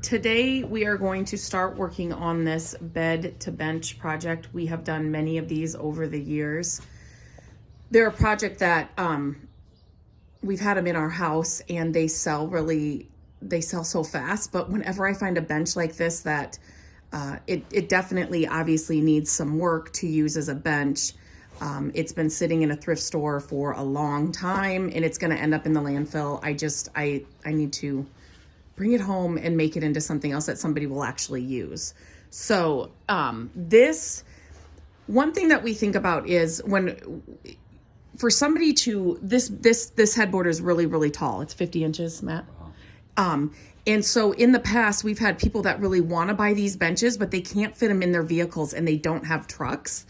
Today we are going to start working on this bed to bench project. We have done many of these over the years. They're a project that we've had them in our house and they sell so fast, but whenever I find a bench like this that it definitely obviously needs some work to use as a bench. It's been sitting in a thrift store for a long time and it's going to end up in the landfill. I need to bring it home and make it into something else that somebody will actually use. So this one thing that we think about is for somebody to this headboard is really tall. It's 50 inches, Matt. And so in the past, we've had people that really want to buy these benches, but they can't fit them in their vehicles and they don't have trucks.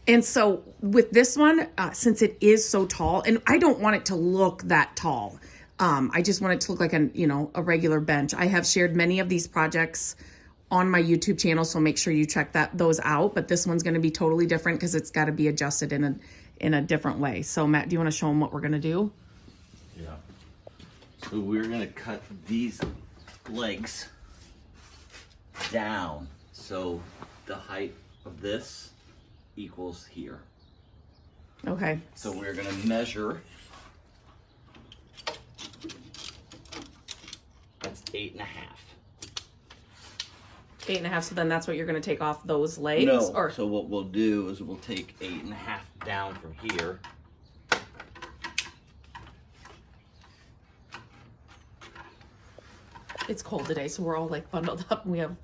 And so with this one, since it is so tall, and I don't want it to look that tall, I just want it to look like a regular bench. I have shared many of these projects on my YouTube channel, so make sure you check those out. But this one's going to be totally different because it's got to be adjusted in a different way. So Matt, do you want to show them what we're going to do? Yeah. So we're going to cut these legs down so the height of this equals here. Okay. So we're going to measure. That's 8.5. 8.5. So then that's what you're going to take off those legs? No. Or So what we'll do is we'll take 8.5 down from here. it's cold today, so we're all like bundled up and we have.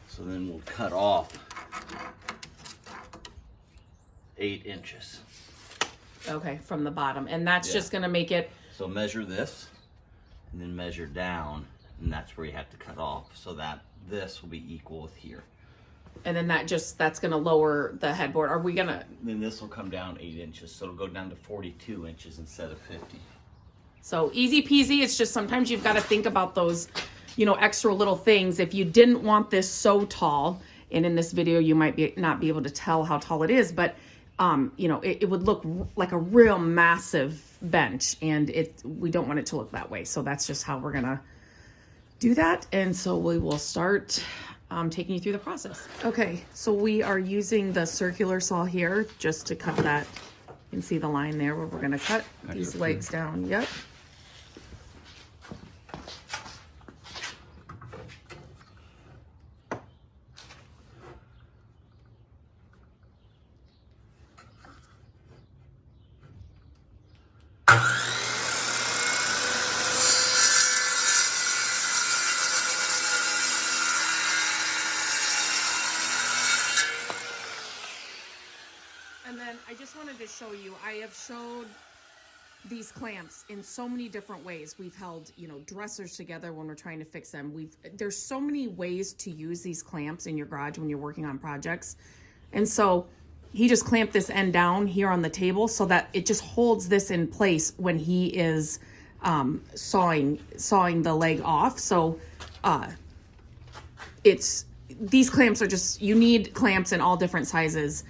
So then we'll cut off 8 inches. Okay, from the bottom. And that's just going to make it. So measure this and then measure down, and that's where you have to cut off so that this will be equal with here. And then that's going to lower the headboard. Are we going to? Then this will come down 8 inches, so it'll go down to 42 inches instead of 50. So easy peasy. It's just sometimes you've got to think about those, extra little things. If you didn't want this so tall, and in this video you might not be able to tell how tall it is, but it would look like a real massive bench, and we don't want it to look that way. So that's just how we're gonna do that. And so we will start taking you through the process. Okay, so we are using the circular saw here just to cut that. You can see the line there where we're gonna cut these legs down. Yep. And then I just wanted to show you, I have showed these clamps in so many different ways. We've held, dressers together when we're trying to fix them. There's so many ways to use these clamps in your garage when you're working on projects. And so he just clamped this end down here on the table so that it just holds this in place when he is sawing the leg off. So these clamps are just, you need clamps in all different sizes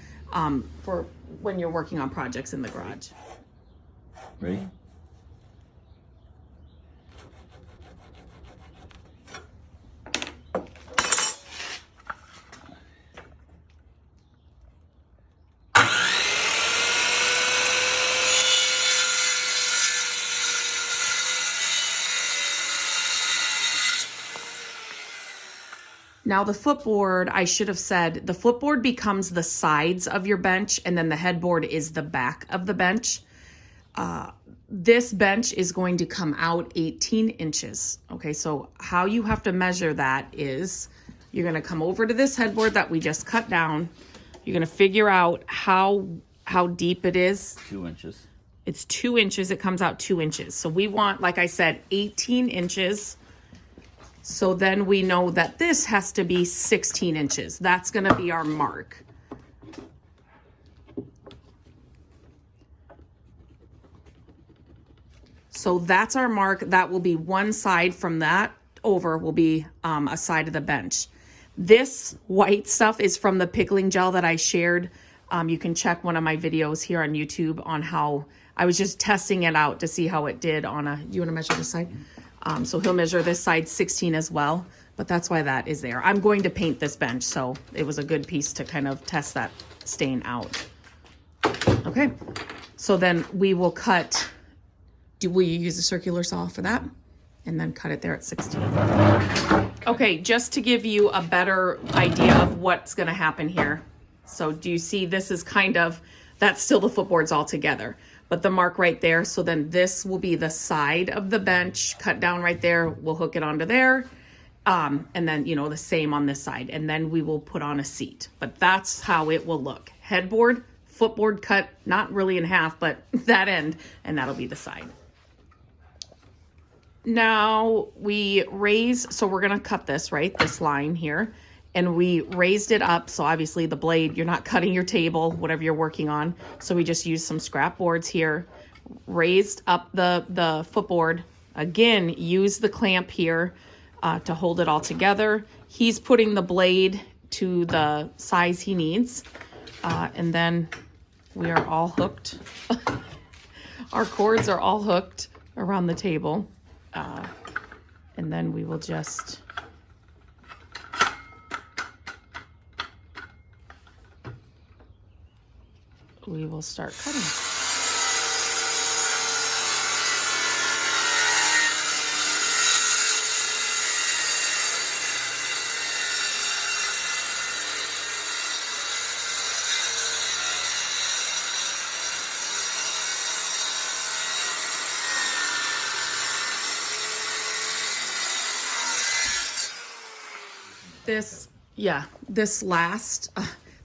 for when you're working on projects in the garage. Ready? Now the footboard, I should have said, the footboard becomes the sides of your bench, and then the headboard is the back of the bench. This bench is going to come out 18 inches. Okay, so how you have to measure that is you're gonna come over to this headboard that we just cut down. You're gonna figure out how deep it is. 2 inches. It's 2 inches, it comes out 2 inches. So we want, like I said, 18 inches. So then we know that this has to be 16 inches. That's gonna be our mark. So that's our mark. That will be one side. From that over will be a side of the bench. This white stuff is from the pickling gel that I shared You can check one of my videos here on YouTube on how I was just testing it out to see how it did on a, you want to measure this side? So he'll measure this side 16 as well, but that's why that is there. I'm going to paint this bench, so it was a good piece to kind of test that stain out. Okay, so then we will cut, will you use a circular saw for that? And then cut it there at 16. Okay, just to give you a better idea of what's gonna happen here. So do you see this is kind of, that's still the footboards all together, but the mark right there. So then this will be the side of the bench, cut down right there. We'll hook it onto there. And then, you know, the same on this side. And then we will put on a seat, but that's how it will look. Headboard, footboard cut, not really in half, but that end, and that'll be the side. Now we raise, so we're gonna cut this, right? This line here. And we raised it up. So obviously the blade, you're not cutting your table, whatever you're working on. So we just used some scrap boards here, raised up the footboard. Again, use the clamp here to hold it all together. He's putting the blade to the size he needs. And then we are all hooked. Our cords are all hooked around the table. And then we will just start cutting.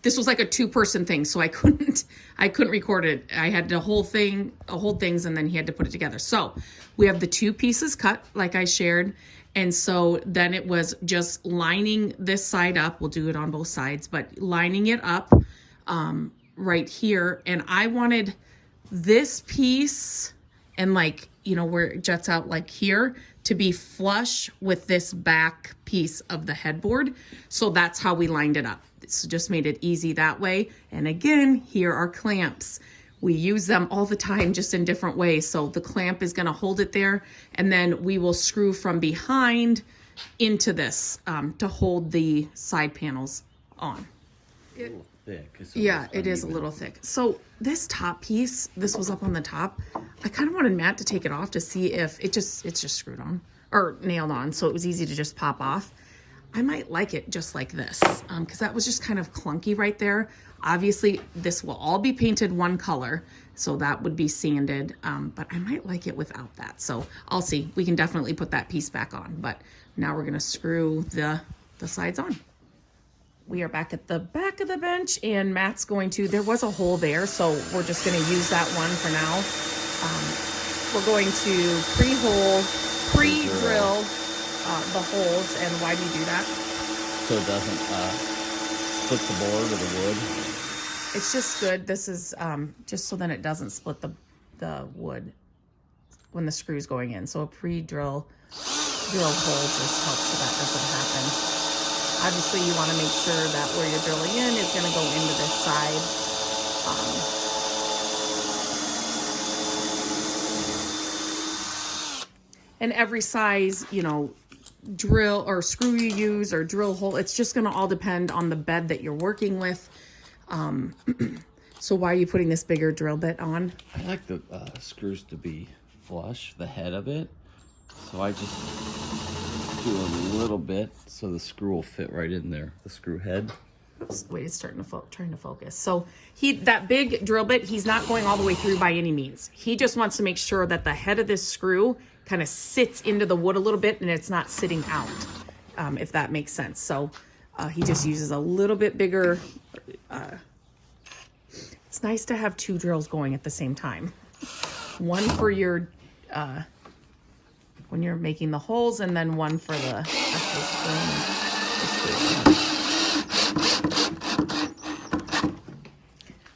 This was like a 2-person thing, so I couldn't record it. I had to hold things, and then he had to put it together. So we have the 2 pieces cut, like I shared, and so then it was just lining this side up. We'll do it on both sides, but lining it up right here. And I wanted this piece and, like, you know, where it juts out like here to be flush with this back piece of the headboard. So that's how we lined it up. So just made it easy that way. And again, here are clamps. We use them all the time, just in different ways. So the clamp is gonna hold it there, and then we will screw from behind into this to hold the side panels on. A little thick. Yeah, it is a little thick. So this top piece, this was up on the top. I kind of wanted Matt to take it off to see if it's just screwed on or nailed on. So it was easy to just pop off. I might like it just like this, because that was just kind of clunky right there. Obviously, this will all be painted one color, so that would be sanded, but I might like it without that. So I'll see. We can definitely put that piece back on, but now we're gonna screw the sides on. We are back at the back of the bench, and Matt's going to, there was a hole there, so we're just gonna use that one for now. We're going to pre-drill the holes. And why do you do that? So it doesn't split the board or the wood. It's just good. This is just so then it doesn't split the wood when the screw's going in. So a pre-drill hole just helps so that doesn't happen. Obviously you want to make sure that where you're drilling in is going to go into this side. And every size, you know, drill or screw you use or drill hole, it's just going to all depend on the bed that you're working with. So why are you putting this bigger drill bit on? I like the screws to be flush, the head of it. So I just do a little bit so the screw will fit right in there, the screw head. Oops, wait, it's trying to focus. So that big drill bit, he's not going all the way through by any means. He just wants to make sure that the head of this screw kind of sits into the wood a little bit and it's not sitting out, if that makes sense. So he just uses a little bit bigger. It's nice to have 2 drills going at the same time. One for your, when you're making the holes, and then one for the actual screw.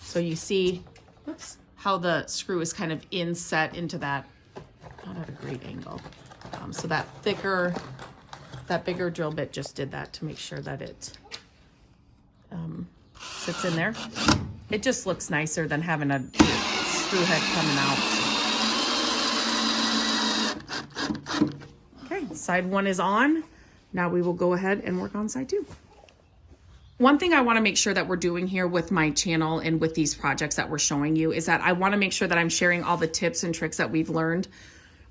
So you see, oops, how the screw is kind of inset into that, not at a great angle. So that bigger drill bit just did that to make sure that it sits in there. It just looks nicer than having a screw head coming out. Okay, side 1 is on. Now we will go ahead and work on side 2. One thing I want to make sure that we're doing here with my channel and with these projects that we're showing you is that I want to make sure that I'm sharing all the tips and tricks that we've learned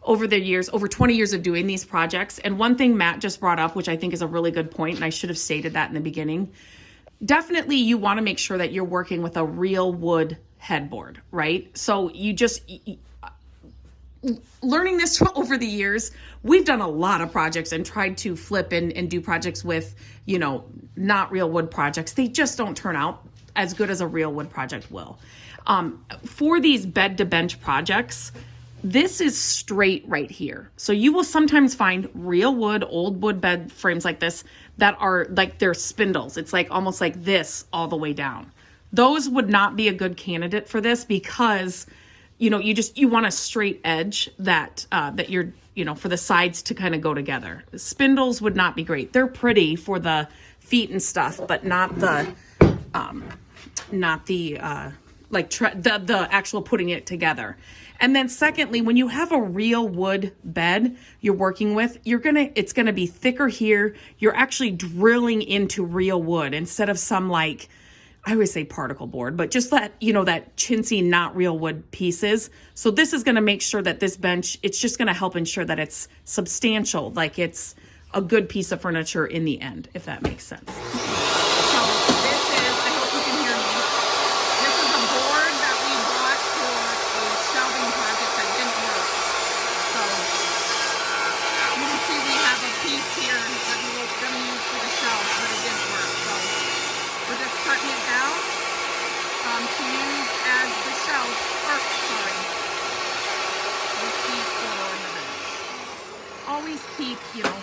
over the years, over 20 years of doing these projects. And one thing Matt just brought up, which I think is a really good point, and I should have stated that in the beginning, definitely you want to make sure that you're working with a real wood headboard, right? So you just, learning this over the years, we've done a lot of projects and tried to flip and do projects with, you know, not real wood projects. They just don't turn out as good as a real wood project will. For these bed to bench projects, this is straight right here. So you will sometimes find real wood, old wood bed frames like this that are like they're spindles. It's like almost like this all the way down. Those would not be a good candidate for this because, you know, you want a straight edge that you're, you know, for the sides to kind of go together. Spindles would not be great. They're pretty for the feet and stuff, but not the actual putting it together. And then secondly, when you have a real wood bed you're working with, it's gonna be thicker here. You're actually drilling into real wood instead of some, like, I always say particle board, but just that, you know, that chintzy, not real wood pieces. So this is going to make sure that this bench, it's just going to help ensure that it's substantial, like it's a good piece of furniture in the end, if that makes sense. So this is, I hope you can hear me. This is a board that we bought for a shelving project that didn't work. So you can see we have a piece here that we were going to use for the shelf, but it didn't work. So we're just cutting it down to use as the shelf, always keep, you know,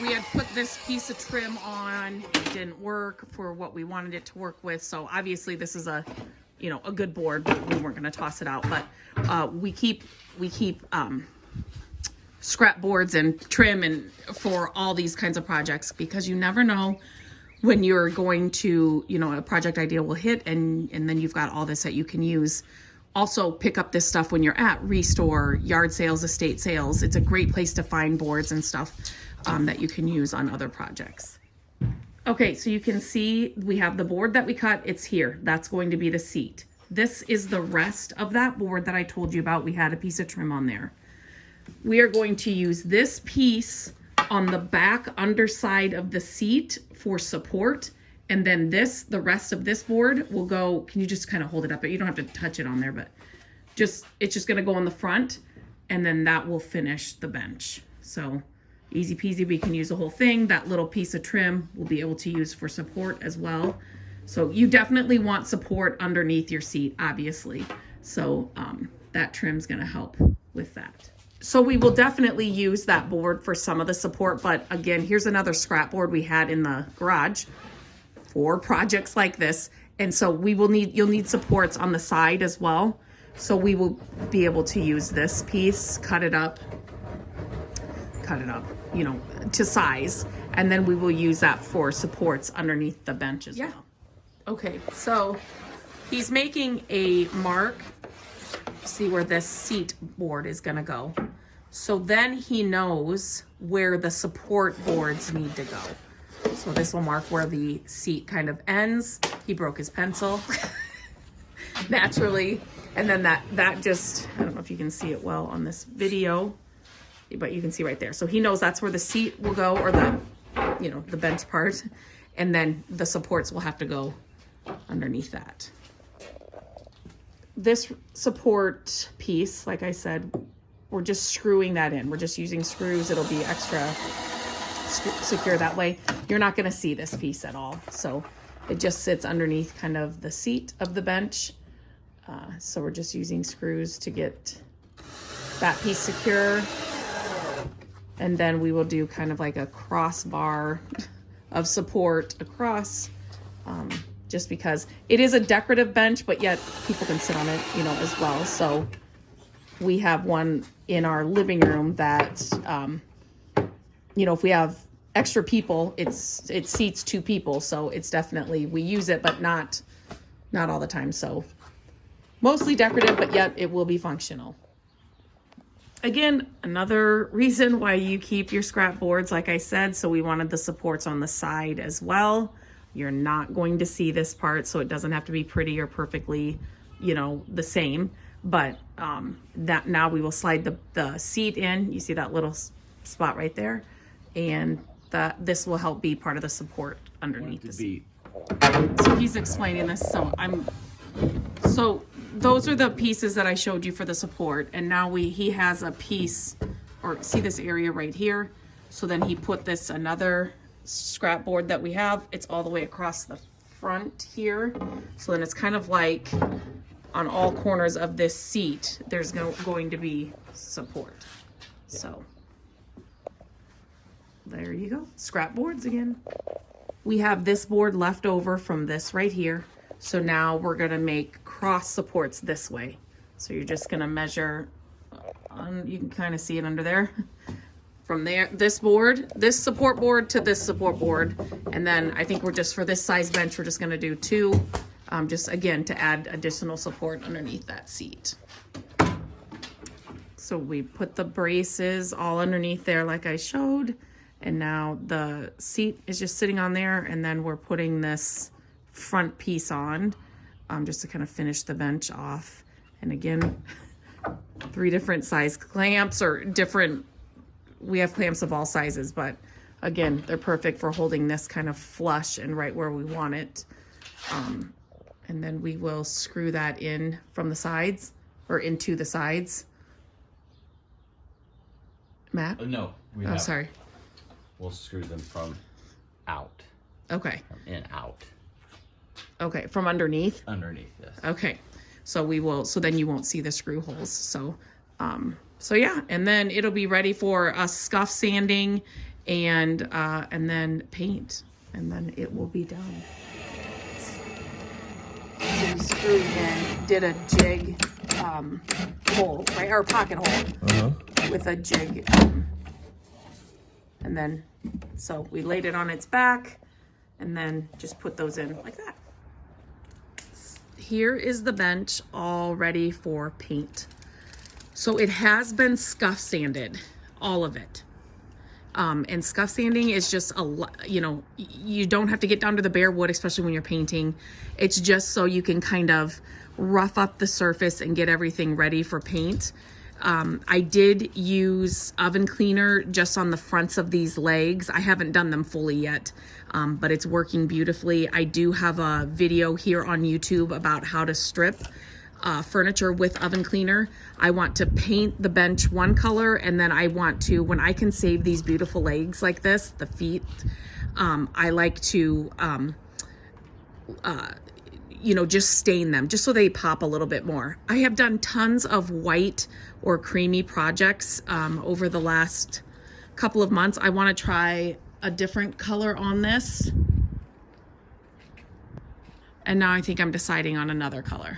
we had put this piece of trim on, it didn't work for what we wanted it to work with. So obviously this is a, you know, a good board, but we weren't going to toss it out. But we keep scrap boards and trim and for all these kinds of projects, because you never know when you're going to, you know, a project idea will hit and then you've got all this that you can use. Also pick up this stuff when you're at Restore, yard sales, estate sales. It's a great place to find boards and stuff that you can use on other projects. Okay, so you can see we have the board that we cut. It's here. That's going to be the seat. This is the rest of that board that I told you about. We had a piece of trim on there. We are going to use this piece on the back underside of the seat for support, and then the rest of this board will go, can you just kind of hold it up? You don't have to touch it on there, but it's just going to go on the front, and then that will finish the bench. So easy peasy, we can use the whole thing. That little piece of trim we'll be able to use for support as well. So you definitely want support underneath your seat, obviously. So that trim's going to help with that. So we will definitely use that board for some of the support, but again, here's another scrap board we had in the garage for projects like this. And so you'll need supports on the side as well. So we will be able to use this piece, cut it up, you know, to size. And then we will use that for supports underneath the bench as well. Okay, so he's making a mark, see where this seat board is gonna go. So then he knows where the support boards need to go. So this will mark where the seat kind of ends. He broke his pencil naturally. And then that just, I don't know if you can see it well on this video, but you can see right there. So he knows that's where the seat will go, or the, you know, the bench part. And then the supports will have to go underneath that. This support piece, like I said, we're just screwing that in. We're just using screws. It'll be extra secure that way. You're not going to see this piece at all. So it just sits underneath kind of the seat of the bench. So we're just using screws to get that piece secure. And then we will do kind of like a crossbar of support across, just because it is a decorative bench, but yet people can sit on it, you know, as well. So we have one in our living room that, you know, if we have extra people, it seats 2 people. So it's definitely, we use it, but not not all the time. So mostly decorative, but yet it will be functional. Again, another reason why you keep your scrap boards, like I said, so we wanted the supports on the side as well. You're not going to see this part, so it doesn't have to be pretty or perfectly, you know, the same. But that now we will slide the seat in. You see that little spot right there? And this will help be part of the support underneath the seat. So he's explaining this, so those are the pieces that I showed you for the support, and now he has a piece, or see this area right here. So then he put this another scrap board that we have. It's all the way across the front here. So then it's kind of like on all corners of this seat, there's going to be support. So there you go, scrap boards again. We have this board left over from this right here. So now we're gonna make cross supports this way. So you're just gonna measure, you can kind of see it under there. From there, this support board to this support board. And then I think we're just, for this size bench, we're just gonna do 2, just again, to add additional support underneath that seat. So we put the braces all underneath there like I showed. And now the seat is just sitting on there, and then we're putting this front piece on just to kind of finish the bench off. And again, 3 different size clamps, or different, we have clamps of all sizes, but again, they're perfect for holding this kind of flush and right where we want it. And then we will screw that in from the sides, or into the sides. Matt? No, sorry. We'll screw them from out. Okay. From in, out. Okay, from underneath? Underneath, yes. Okay. So we will, so then you won't see the screw holes. So, so yeah, and then it'll be ready for us scuff sanding and then paint, and then it will be done. So we screwed in, did a jig hole, right, or pocket hole with a jig. And then, so we laid it on its back and then just put those in like that. Here is the bench all ready for paint. So it has been scuff sanded, all of it. And scuff sanding is just you know, you don't have to get down to the bare wood, especially when you're painting. It's just so you can kind of rough up the surface and get everything ready for paint. I did use oven cleaner just on the fronts of these legs. I haven't done them fully yet, but it's working beautifully. I do have a video here on YouTube about how to strip furniture with oven cleaner. I want to paint the bench one color, and then I want to, when I can save these beautiful legs like this, the feet, I like to, you know, just stain them just so they pop a little bit more. I have done tons of white or creamy projects over the last couple of months. I want to try a different color on this. And now I think I'm deciding on another color.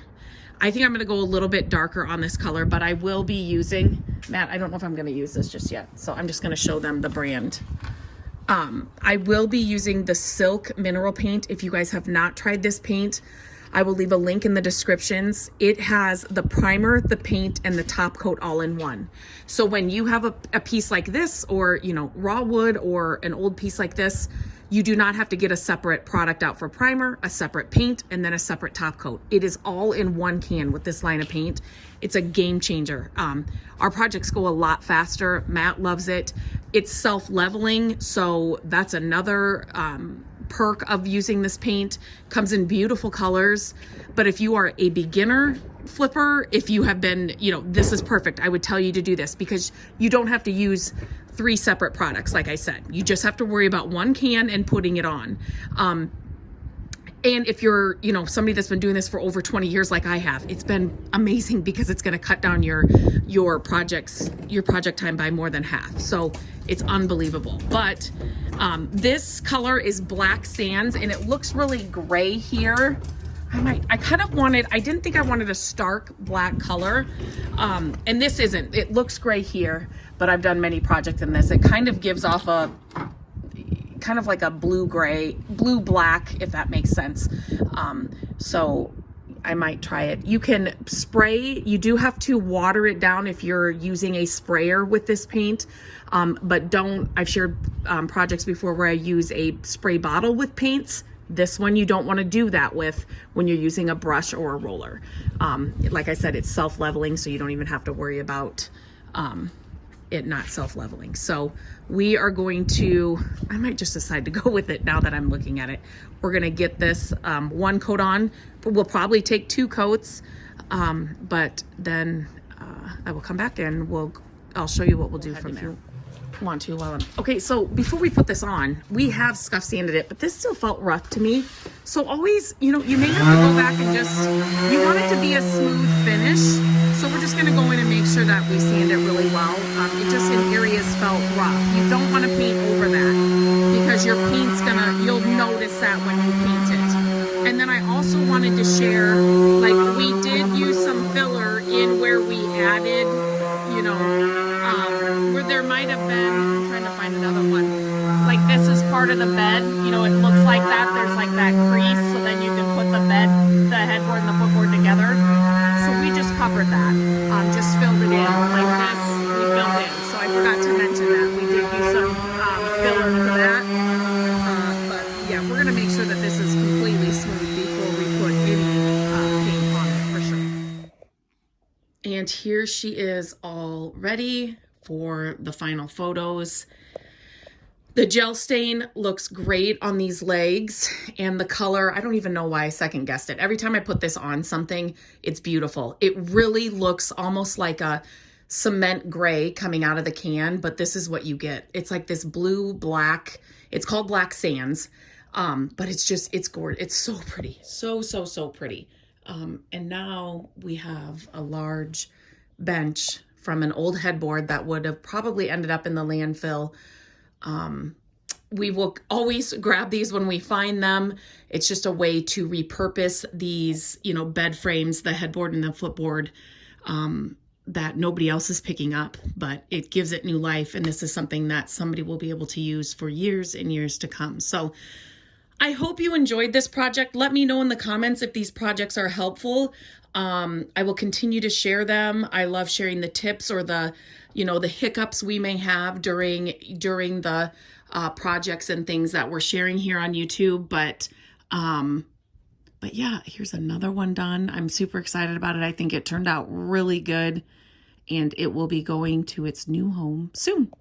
I think I'm going to go a little bit darker on this color, but I will be using, Matt, I don't know if I'm going to use this just yet, so I'm just going to show them the brand. I will be using the Silk Mineral Paint. If you guys have not tried this paint, I will leave a link in the descriptions. It has the primer, the paint, and the top coat all in one. So when you have a piece like this, or, you know, raw wood, or an old piece like this, you do not have to get a separate product out for primer, a separate paint, and then a separate top coat. It is all in one can with this line of paint. It's a game changer. Our projects go a lot faster. Matt loves it. It's self-leveling, so that's another perk of using this paint. Comes in beautiful colors, but if you are a beginner flipper, if you have been, you know, this is perfect. I would tell you to do this because you don't have to use 3 separate products. Like I said, you just have to worry about one can and putting it on. And if you're, you know, somebody that's been doing this for over 20 years like I have, it's been amazing because it's going to cut down your project time by more than half. So it's unbelievable. But this color is Black Sands, and it looks really gray here. I didn't think I wanted a stark black color. And this isn't, it looks gray here, but I've done many projects in this. It kind of gives off a, kind of like a blue black, if that makes sense. So I might try it. You can spray. You do have to water it down if you're using a sprayer with this paint. But don't, I've shared projects before where I use a spray bottle with paints. This one you don't want to do that with when you're using a brush or a roller. Like I said, it's self-leveling, so you don't even have to worry about it not self-leveling. So we are going to, I might just decide to go with it now that I'm looking at it. We're going to get this one coat on. We'll probably take 2 coats, but then I will come back and I'll show you what we'll do from there. Want to while I'm okay. So before we put this on, we have scuff sanded it, but this still felt rough to me. So always, you know, you may have to go back and you want it to be a smooth finish. So we're just going to go in and make sure that we sand it really well. It just in areas felt rough. You don't want to paint over that because your paint's you'll notice that when you paint it. And then I also wanted to share, like, we did use some filler in where we added, you know, where there might have been, I'm trying to find another one, like this is part of the bed, you know, it looks like that, there's like that crease, so then you can put the headboard and the footboard together. So we just covered that, just filled it in, like this, we filled in. So I forgot to mention that, we did use some filler for that, but yeah, we're gonna make sure that this is completely smooth before we put any paint on it, for sure. And here she is all ready for the final photos. The gel stain looks great on these legs, and the color, I don't even know why I second guessed it. Every time I put this on something, it's beautiful. It really looks almost like a cement gray coming out of the can, but this is what you get. It's like this blue black, it's called Black Sands, but it's gorgeous. It's so pretty, so pretty. And now we have a large bench from an old headboard that would have probably ended up in the landfill. We will always grab these when we find them. It's just a way to repurpose these, you know, bed frames, the headboard and the footboard, that nobody else is picking up, but it gives it new life. And this is something that somebody will be able to use for years and years to come. So I hope you enjoyed this project. Let me know in the comments if these projects are helpful. I will continue to share them. I love sharing the tips or the, you know, the hiccups we may have during the projects and things that we're sharing here on YouTube. But yeah, here's another one done. I'm super excited about it. I think it turned out really good, and it will be going to its new home soon.